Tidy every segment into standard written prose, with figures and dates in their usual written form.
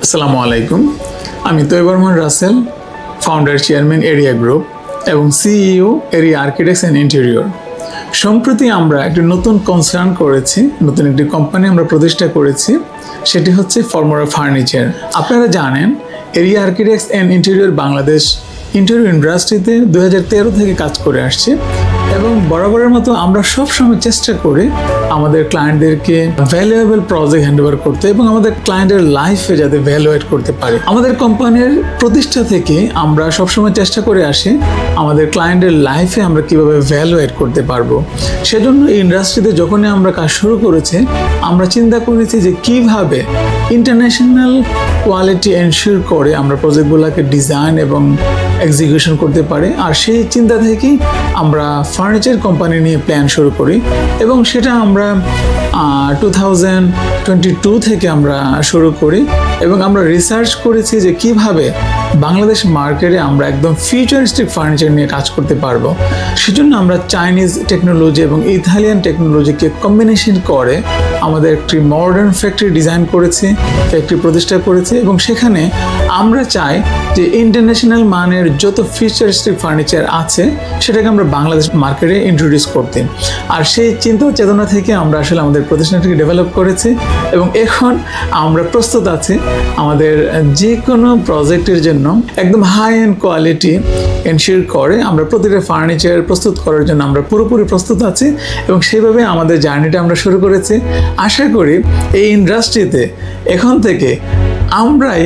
আসসালামু আলাইকুম। আমি Tayeb Rahman Rasel, founder chairman Area group এবং CEO Area architects and interior. সম্প্রতি আমরা একটি নতুন কনসার্ন করেছি, নতুন একটি কোম্পানি আমরা প্রতিষ্ঠা করেছি, সেটি হচ্ছে ফর্মুলা ফার্নিচার। আপনারা জানেন area architects and interior Bangladesh interior ইন্ডাস্ট্রিতে 2013 থেকে কাজ করে আসছে এবং বরাবরের মতো আমরা সবসময় চেষ্টা করি আমাদের ক্লায়েন্টদেরকে ভ্যালুয়েবল প্রজেক্ট হ্যান্ডওভার করতে এবং আমাদের ক্লায়েন্টের লাইফে যাতে ভ্যালুয়েট করতে পারে। আমাদের কোম্পানির প্রতিষ্ঠা থেকে আমরা সবসময় চেষ্টা করে আসি আমাদের ক্লায়েন্টের লাইফে আমরা কিভাবে ভ্যালুয়েট করতে পারবো। সেজন্য এই ইন্ডাস্ট্রিতে যখনই আমরা কাজ শুরু করেছি আমরা চিন্তা করেছি যে কিভাবে ইন্টারন্যাশনাল কোয়ালিটি এনশিওর করে আমরা প্রজেক্টগুলোকে ডিজাইন এবং এক্সিকিউশন করতে পারি। আর সেই চিন্তা থেকেই আমরা ফার্নিচার কোম্পানি নিয়ে প্ল্যান শুরু করি এবং সেটা আমরা 2022 থেকে আমরা শুরু করি এবং আমরা রিসার্চ করেছি যে কিভাবে বাংলাদেশ মার্কেটে আমরা একদম ফিউচারিস্টিক ফার্নিচার নিয়ে কাজ করতে পারবো। সেজন্য আমরা চাইনিজ টেকনোলজি এবং ইতালিয়ান টেকনোলজিকে কম্বিনেশন করে আমাদের একটি মডার্ন ফ্যাক্টরি ডিজাইন করেছি, ফ্যাক্টরি প্রতিষ্ঠা করেছি এবং সেখানে আমরা চাই যে ইন্টারন্যাশনাল মানের যত ফিউচারিস্টিক ফার্নিচার আছে সেটাকে আমরা বাংলাদেশ মার্কেটে ইন্ট্রোডিউস করতে। আর সেই চিন্তা চেতনা থেকে আমরা আসলে আমাদের প্রতিষ্ঠানটিকে ডেভেলপ করেছি এবং এখন আমরা প্রস্তুত আছি আমাদের যে কোনো প্রজেক্টের জন্য একদম হাই এন্ড কোয়ালিটি এনশিওর করে আমরা প্রতিটা ফার্নিচার প্রস্তুত করার জন্য আমরা পুরোপুরি প্রস্তুত আছি এবং সেইভাবে আমাদের জার্নিটা আমরা শুরু করেছি। আশা করি এই ইন্ডাস্ট্রিতে এখন থেকে আমরাই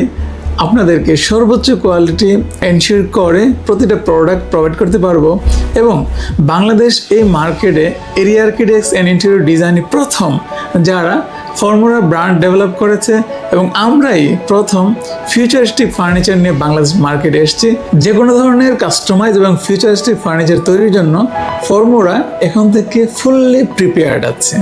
আপনাদেরকে সর্বোচ্চ কোয়ালিটি এনশিওর করে প্রতিটা প্রোডাক্ট প্রোভাইড করতে পারবো এবং বাংলাদেশ এই মার্কেটে এরিয়া আর্কিটেক্টস অ্যান্ড ইন্টেরিয়র ডিজাইনে প্রথম যারা ফর্মুলা ব্র্যান্ড ডেভেলপ করেছে এবং আমরাই প্রথম ফিউচারিস্টিক ফার্নিচার নিয়ে বাংলাদেশ মার্কেটে এসেছি। যে কোনো ধরনের কাস্টমাইজ এবং ফিউচারিস্টিক ফার্নিচার তৈরির জন্য ফর্মুলা এখন থেকে ফুললি প্রিপেয়ার্ড আছে।